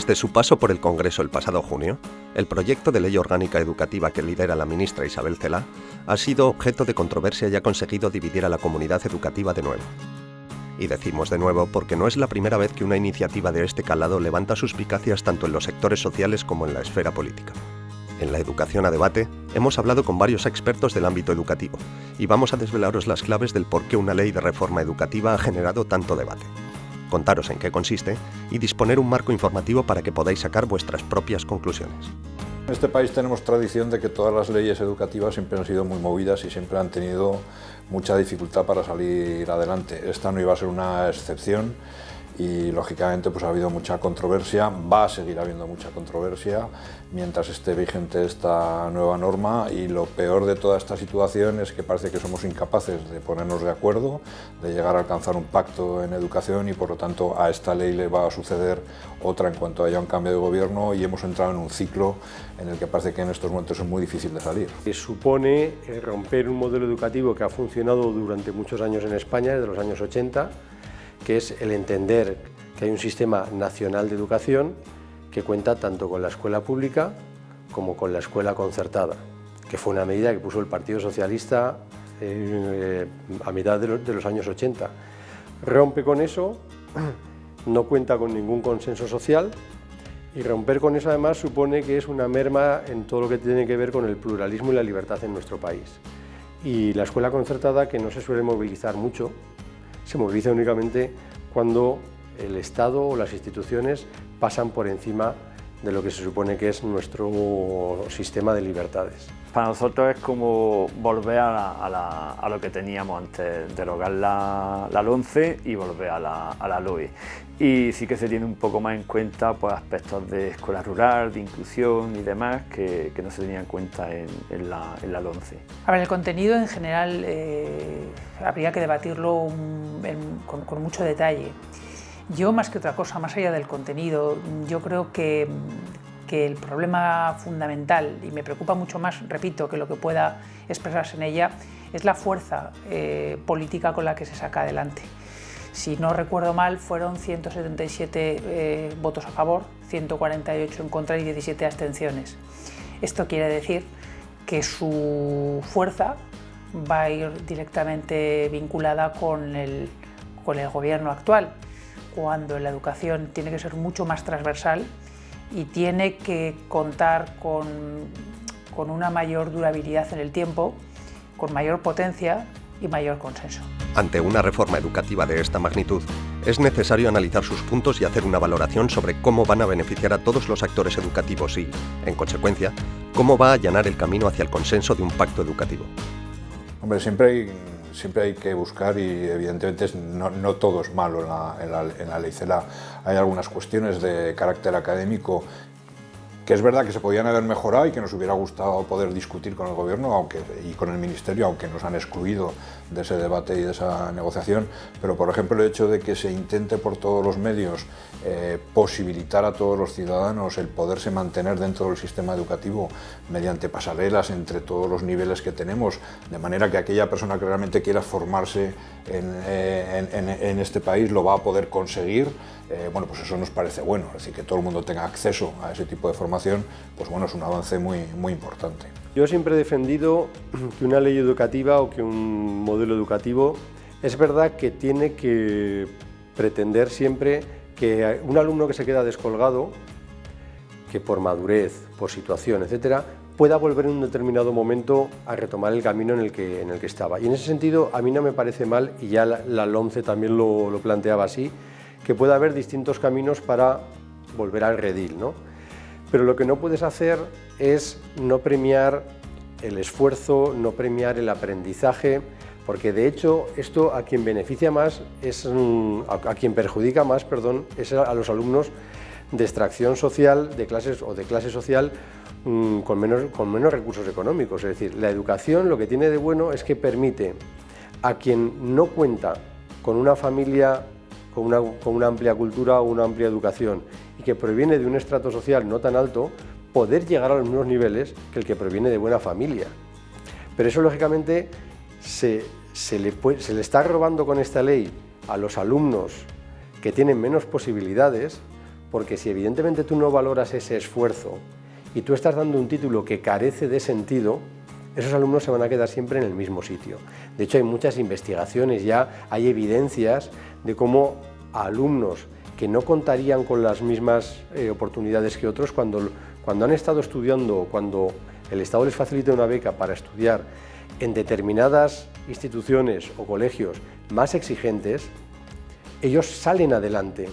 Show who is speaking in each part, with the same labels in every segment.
Speaker 1: Desde su paso por el Congreso el pasado junio, el proyecto de ley orgánica educativa que lidera la ministra Isabel Celaá ha sido objeto de controversia y ha conseguido dividir a la comunidad educativa de nuevo. Y decimos de nuevo porque no es la primera vez que una iniciativa de este calado levanta suspicacias tanto en los sectores sociales como en la esfera política. En La Educación a Debate hemos hablado con varios expertos del ámbito educativo y vamos a desvelaros las claves del por qué una ley de reforma educativa ha generado tanto debate. Contaros en qué consiste y disponer un marco informativo para que podáis sacar vuestras propias conclusiones.
Speaker 2: En este país tenemos tradición de que todas las leyes educativas siempre han sido muy movidas y siempre han tenido mucha dificultad para salir adelante. Esta no iba a ser una excepción y lógicamente pues ha habido mucha controversia, va a seguir habiendo mucha controversia mientras esté vigente esta nueva norma, y lo peor de toda esta situación es que parece que somos incapaces de ponernos de acuerdo, de llegar a alcanzar un pacto en educación, y por lo tanto a esta ley le va a suceder otra en cuanto haya un cambio de gobierno, y hemos entrado en un ciclo en el que parece que en estos momentos es muy difícil de salir.
Speaker 3: Supone romper un modelo educativo que ha funcionado durante muchos años en España, desde los años 80, que es el entender que hay un sistema nacional de educación que cuenta tanto con la escuela pública como con la escuela concertada, que fue una medida que puso el Partido Socialista a mitad de los años 80. Rompe con eso, no cuenta con ningún consenso social, y romper con eso además supone que es una merma en todo lo que tiene que ver con el pluralismo y la libertad en nuestro país. Y la escuela concertada, que no se suele movilizar mucho, se moviliza únicamente cuando el Estado o las instituciones pasan por encima de lo que se supone que es nuestro sistema de libertades.
Speaker 4: Para nosotros es como volver a lo que teníamos antes, derogar la LOMCE y volver a la LOE. Y sí que se tiene un poco más en cuenta pues, aspectos de escuela rural, de inclusión y demás que no se tenían en cuenta en la LOMCE.
Speaker 5: A ver, el contenido en general habría que debatirlo con mucho detalle. Yo, más que otra cosa, más allá del contenido, yo creo que el problema fundamental, y me preocupa mucho más, repito, que lo que pueda expresarse en ella, es la fuerza política con la que se saca adelante. Si no recuerdo mal, fueron 177 votos a favor, 148 en contra y 17 abstenciones. Esto quiere decir que su fuerza va a ir directamente vinculada con el gobierno actual, cuando la educación tiene que ser mucho más transversal y tiene que contar con una mayor durabilidad en el tiempo, con mayor potencia y mayor consenso.
Speaker 1: Ante una reforma educativa de esta magnitud, es necesario analizar sus puntos y hacer una valoración sobre cómo van a beneficiar a todos los actores educativos y, en consecuencia, cómo va a allanar el camino hacia el consenso de un pacto educativo.
Speaker 2: Hombre, siempre hay que buscar, y evidentemente no todo es malo en la ley Celaá. Hay algunas cuestiones de carácter académico que es verdad que se podían haber mejorado y que nos hubiera gustado poder discutir con el Gobierno y con el Ministerio, aunque nos han excluido de ese debate y de esa negociación. Pero, por ejemplo, el hecho de que se intente por todos los medios posibilitar a todos los ciudadanos el poderse mantener dentro del sistema educativo mediante pasarelas entre todos los niveles que tenemos, de manera que aquella persona que realmente quiera formarse en este país lo va a poder conseguir. Bueno, pues eso nos parece bueno, es decir, que todo el mundo tenga acceso a ese tipo de formación, pues bueno, es un avance muy importante.
Speaker 3: Yo siempre he defendido que una ley educativa o que un modelo educativo es verdad que tiene que pretender siempre que un alumno que se queda descolgado, que por madurez, por situación, etcétera, pueda volver en un determinado momento a retomar el camino en el que estaba. Y en ese sentido a mí no me parece mal, y ya la LOMCE también lo planteaba así, que pueda haber distintos caminos para volver al redil, ¿no? Pero lo que no puedes hacer es no premiar el esfuerzo, no premiar el aprendizaje, porque de hecho esto a quien beneficia más, a quien perjudica más, perdón, es a los alumnos de extracción social, de clase social con menos recursos económicos. Es decir, la educación lo que tiene de bueno es que permite a quien no cuenta con una familia con una amplia cultura o una amplia educación y que proviene de un estrato social no tan alto, poder llegar a los mismos niveles que el que proviene de buena familia. Pero eso, lógicamente, se le está robando con esta ley a los alumnos que tienen menos posibilidades, porque si evidentemente tú no valoras ese esfuerzo y tú estás dando un título que carece de sentido, esos alumnos se van a quedar siempre en el mismo sitio. De hecho, hay muchas investigaciones, ya hay evidencias de cómo a alumnos que no contarían con las mismas oportunidades que otros, cuando han estado estudiando, cuando el Estado les facilita una beca para estudiar en determinadas instituciones o colegios más exigentes, ellos salen adelante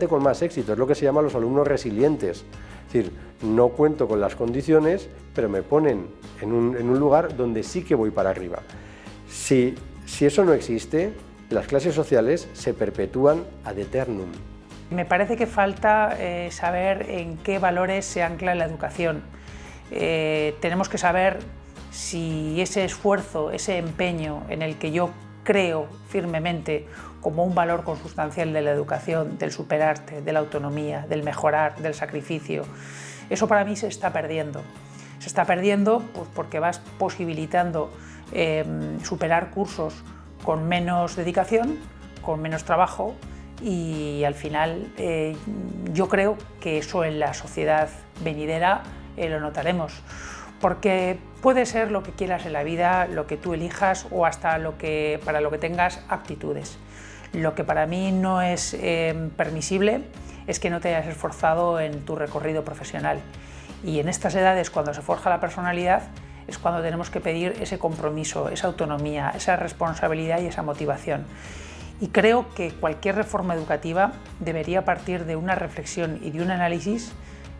Speaker 3: con más éxito. Es lo que se llama los alumnos resilientes. Es decir, no cuento con las condiciones, pero me ponen en un lugar donde sí que voy para arriba. Si eso no existe, las clases sociales se perpetúan ad eternum.
Speaker 5: Me parece que falta saber en qué valores se ancla la educación. Tenemos que saber si ese esfuerzo, ese empeño en el que yo creo firmemente como un valor consustancial de la educación, del superarte, de la autonomía, del mejorar, del sacrificio, eso para mí se está perdiendo. Se está perdiendo pues, porque vas posibilitando superar cursos con menos dedicación, con menos trabajo, y al final yo creo que eso en la sociedad venidera lo notaremos, porque puede ser lo que quieras en la vida, lo que tú elijas o hasta para lo que tengas aptitudes. Lo que para mí no es permisible es que no te hayas esforzado en tu recorrido profesional, y en estas edades, cuando se forja la personalidad, es cuando tenemos que pedir ese compromiso, esa autonomía, esa responsabilidad y esa motivación. Y creo que cualquier reforma educativa debería partir de una reflexión y de un análisis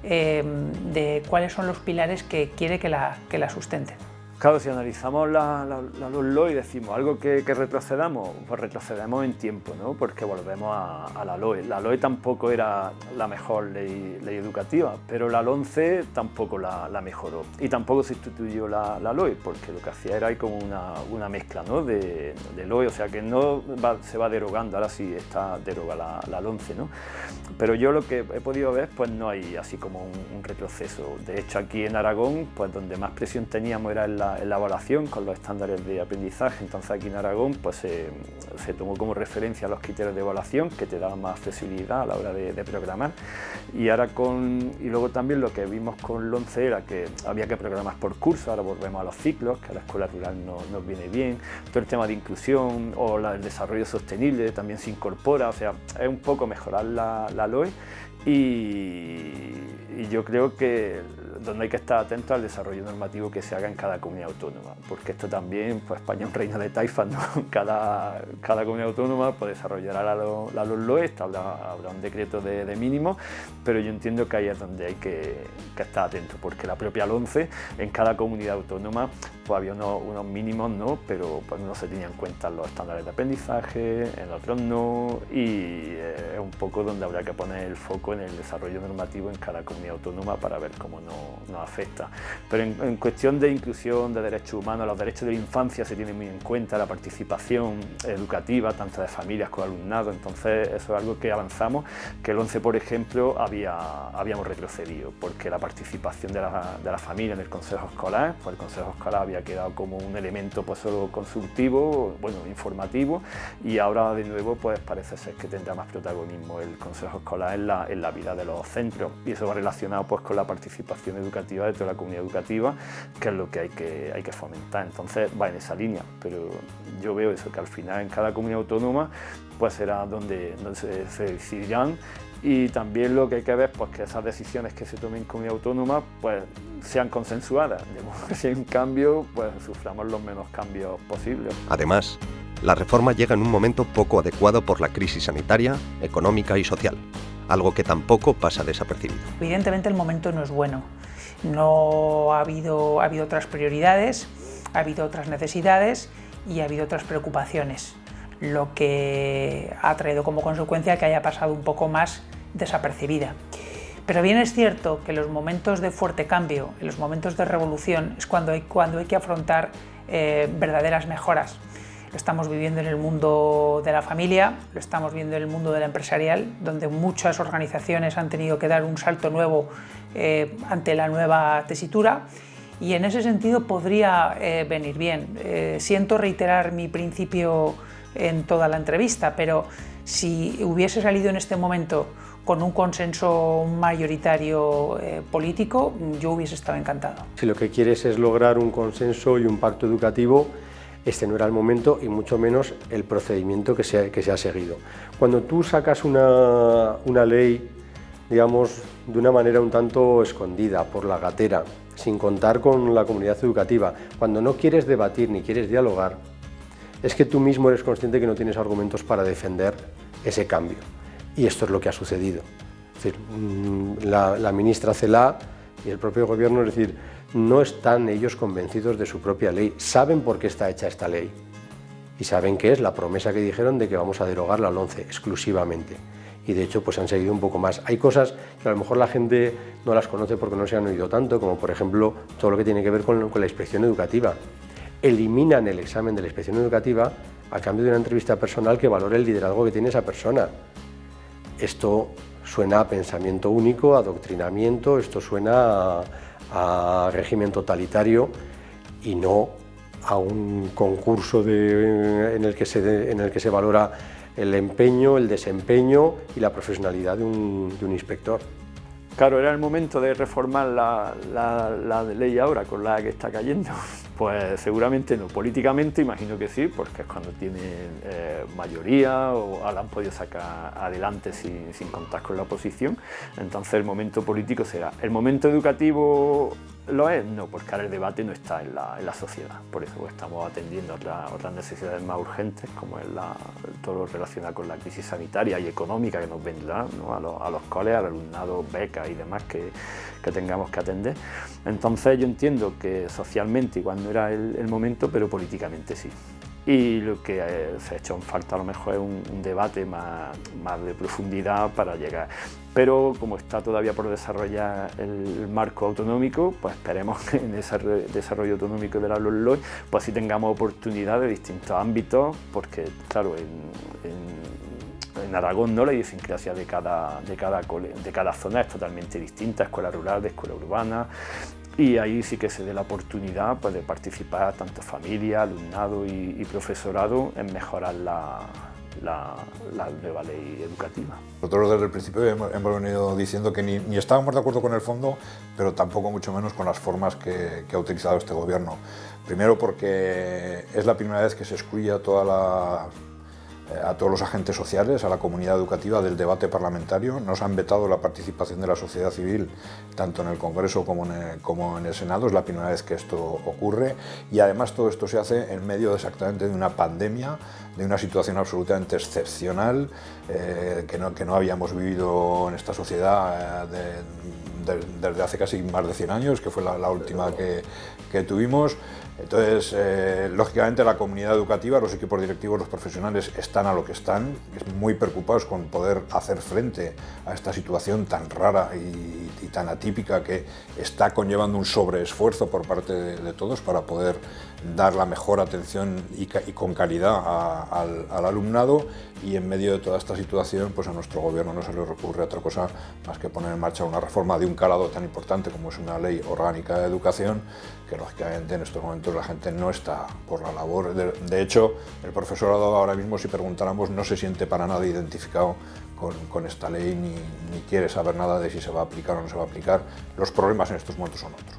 Speaker 5: de cuáles son los pilares que quiere que la sustenten.
Speaker 4: Claro, si analizamos la LOE y decimos algo que retrocedamos, pues retrocedemos en tiempo, ¿no? Porque volvemos a la LOE. La LOE tampoco era la mejor ley educativa, pero la LOMCE tampoco la mejoró. Y tampoco sustituyó la LOE, porque lo que hacía era como una mezcla, ¿no? de LOE, o sea que no se va derogando, ahora sí está derogada la LOMCE, ¿no? Pero yo lo que he podido ver, pues no hay así como un retroceso. De hecho, aquí en Aragón, pues donde más presión teníamos era en la evaluación con los estándares de aprendizaje. Entonces aquí en Aragón pues se tomó como referencia los criterios de evaluación que te daban más flexibilidad a la hora de programar, y ahora y luego también lo que vimos con LOMCE era que había que programar por curso. Ahora volvemos a los ciclos, que a la escuela rural nos viene bien. Todo el tema de inclusión o el desarrollo sostenible también se incorpora, o sea, es un poco mejorar la LOE, y yo creo que donde hay que estar atento al desarrollo normativo que se haga en cada comunidad autónoma, porque esto también, pues España es un reino de taifas, ¿no? Cada comunidad autónoma pues desarrollará la LOE, habrá un decreto de mínimo, pero yo entiendo que ahí es donde hay que estar atento, porque la propia LOMCE en cada comunidad autónoma pues había unos mínimos, ¿no? Pero pues no se tenían en cuenta los estándares de aprendizaje, en otros no, y es un poco donde habrá que poner el foco en el desarrollo normativo en cada comunidad autónoma para ver cómo nos afecta. Pero en cuestión de inclusión, de derechos humanos, los derechos de la infancia se tienen muy en cuenta, la participación educativa, tanto de familias como de alumnado. Entonces eso es algo que avanzamos, que el 11, por ejemplo, habíamos retrocedido, porque la participación de la familia en el consejo escolar, pues el consejo escolar había quedado como un elemento pues solo consultivo, bueno, informativo, y ahora de nuevo pues parece ser que tendrá más protagonismo el consejo escolar en la vida de los centros, y eso va relacionado pues con la participación educativa de toda la comunidad educativa, que es lo que hay que fomentar. Entonces va en esa línea, pero yo veo eso, que al final en cada comunidad autónoma pues será donde se decidirán, y también lo que hay que ver pues que esas decisiones que se tomen en comunidad autónoma pues sean consensuadas, de modo que si hay un cambio pues suframos los menos cambios posibles.
Speaker 1: Además, la reforma llega en un momento poco adecuado por la crisis sanitaria, económica y social, algo que tampoco pasa desapercibido.
Speaker 5: Evidentemente el momento no es bueno, no ha habido otras prioridades, ha habido otras necesidades y ha habido otras preocupaciones, lo que ha traído como consecuencia que haya pasado un poco más desapercibida. Pero bien es cierto que en los momentos de fuerte cambio, en los momentos de revolución, es cuando hay que afrontar verdaderas mejoras. Lo estamos viviendo en el mundo de la familia, lo estamos viendo en el mundo del empresarial, donde muchas organizaciones han tenido que dar un salto nuevo ante la nueva tesitura, y en ese sentido podría venir bien. Siento reiterar mi principio en toda la entrevista, pero si hubiese salido en este momento con un consenso mayoritario político, yo hubiese estado encantado.
Speaker 3: Si lo que quieres es lograr un consenso y un pacto educativo, este no era el momento y mucho menos el procedimiento que se ha seguido. Cuando tú sacas una ley, digamos, de una manera un tanto escondida, por la gatera, sin contar con la comunidad educativa, cuando no quieres debatir ni quieres dialogar, es que tú mismo eres consciente que no tienes argumentos para defender ese cambio. Y esto es lo que ha sucedido. Es decir, la ministra Celaá y el propio gobierno, es decir, no están ellos convencidos de su propia ley, saben por qué está hecha esta ley y saben que es la promesa que dijeron de que vamos a derogar la LOMCE exclusivamente. Y de hecho pues han seguido un poco más. Hay cosas que a lo mejor la gente no las conoce porque no se han oído tanto, como por ejemplo todo lo que tiene que ver con la inspección educativa. Eliminan el examen de la inspección educativa a cambio de una entrevista personal que valore el liderazgo que tiene esa persona. Esto suena a pensamiento único, a adoctrinamiento, esto suena a régimen totalitario y no a un concurso en el que se valora el empeño, el desempeño y la profesionalidad de un inspector.
Speaker 4: Claro, era el momento de reformar la ley ahora con la que está cayendo. Pues seguramente no, políticamente imagino que sí, porque es cuando tienen mayoría o la han podido sacar adelante sin contar con la oposición. Entonces el momento político será. ¿El momento educativo lo es? No, porque ahora el debate no está en la sociedad. Por eso estamos atendiendo a otras necesidades más urgentes, como es todo lo relacionado con la crisis sanitaria y económica que nos vendrá, ¿no? a los coles, al alumnado, becas y demás que tengamos que atender. Entonces yo entiendo que socialmente igual no era el momento, pero políticamente sí. Y lo que se ha hecho en falta a lo mejor es un debate más de profundidad para llegar. Pero como está todavía por desarrollar el marco autonómico, pues esperemos que en ese desarrollo autonómico de la LOMLOE pues sí tengamos oportunidad de distintos ámbitos, porque claro, en Aragón, ¿no? La idiosincrasia de cada zona es totalmente distinta, escuela rural, de escuela urbana, y ahí sí que se dé la oportunidad pues, de participar tanto familia, alumnado y profesorado en mejorar la nueva ley educativa.
Speaker 2: Nosotros desde el principio hemos venido diciendo que ni estábamos de acuerdo con el fondo, pero tampoco mucho menos con las formas que ha utilizado este gobierno. Primero porque es la primera vez que se excluye a todos los agentes sociales, a la comunidad educativa del debate parlamentario. Nos han vetado la participación de la sociedad civil tanto en el Congreso como en el Senado. Es la primera vez que esto ocurre y además todo esto se hace en medio exactamente de una pandemia, de una situación absolutamente excepcional que no habíamos vivido en esta sociedad desde hace casi más de 100 años, que fue la última que tuvimos. Entonces, lógicamente la comunidad educativa, los equipos directivos, los profesionales están a lo que están, muy preocupados con poder hacer frente a esta situación tan rara y tan atípica que está conllevando un sobreesfuerzo por parte de todos para poder dar la mejor atención y con calidad al alumnado, y en medio de toda esta situación pues a nuestro gobierno no se le ocurre otra cosa más que poner en marcha una reforma de un calado tan importante como es una ley orgánica de educación, que lógicamente en estos momentos la gente no está por la labor. De hecho, el profesorado ahora mismo, si preguntáramos, no se siente para nada identificado con esta ley ni quiere saber nada de si se va a aplicar o no se va a aplicar. Los problemas en estos momentos son otros.